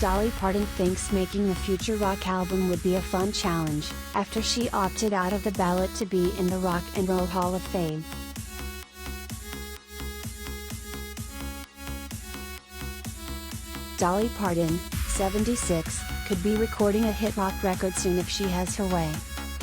Dolly Parton thinks making a future rock album would be a fun challenge, after she opted out of the ballot to be in the Rock and Roll Hall of Fame. Dolly Parton, 76, could be recording a hit rock record soon if she has her way.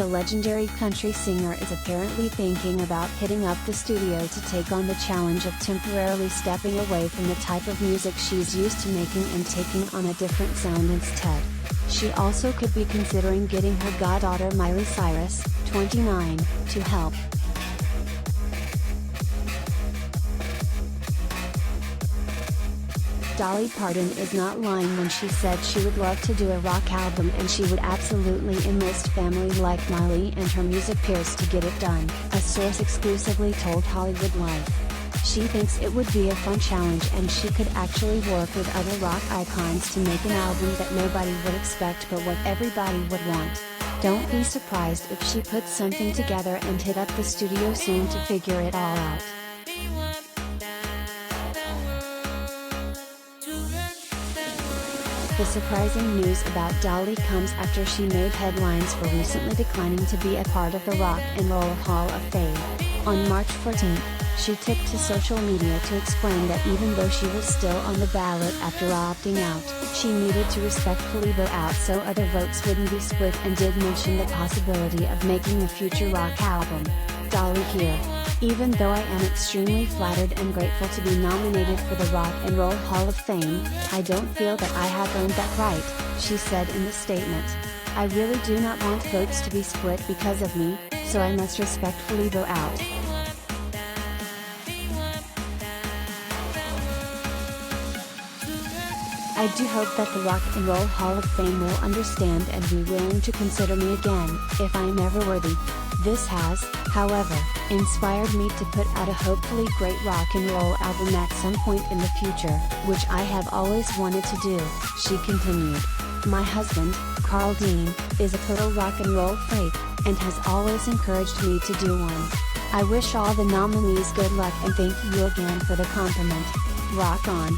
The legendary country singer is apparently thinking about hitting up the studio to take on the challenge of temporarily stepping away from the type of music she's used to making and taking on a different sound instead. She also could be considering getting her goddaughter Miley Cyrus, 29, to help. Dolly Parton is not lying when she said she would love to do a rock album and she would absolutely enlist family like Miley and her music peers to get it done, a source exclusively told Hollywood Life. She thinks it would be a fun challenge and she could actually work with other rock icons to make an album that nobody would expect but what everybody would want. Don't be surprised if she puts something together and hit up the studio soon to figure it all out. The surprising news about Dolly comes after she made headlines for recently declining to be a part of the Rock and Roll Hall of Fame. On March 14, she took to social media to explain that even though she was still on the ballot after opting out, she needed to respectfully vote out so other votes wouldn't be split, and did mention the possibility of making a future rock album. Dolly here. Even though I am extremely flattered and grateful to be nominated for the Rock and Roll Hall of Fame, I don't feel that I have earned that right, she said in the statement. I really do not want votes to be split because of me, so I must respectfully vote out. I do hope that the Rock and Roll Hall of Fame will understand and be willing to consider me again, if I am ever worthy. This has, however, inspired me to put out a hopefully great rock and roll album at some point in the future, which I have always wanted to do, she continued. My husband, Carl Dean, is a total rock and roll freak, and has always encouraged me to do one. I wish all the nominees good luck and thank you again for the compliment. Rock on.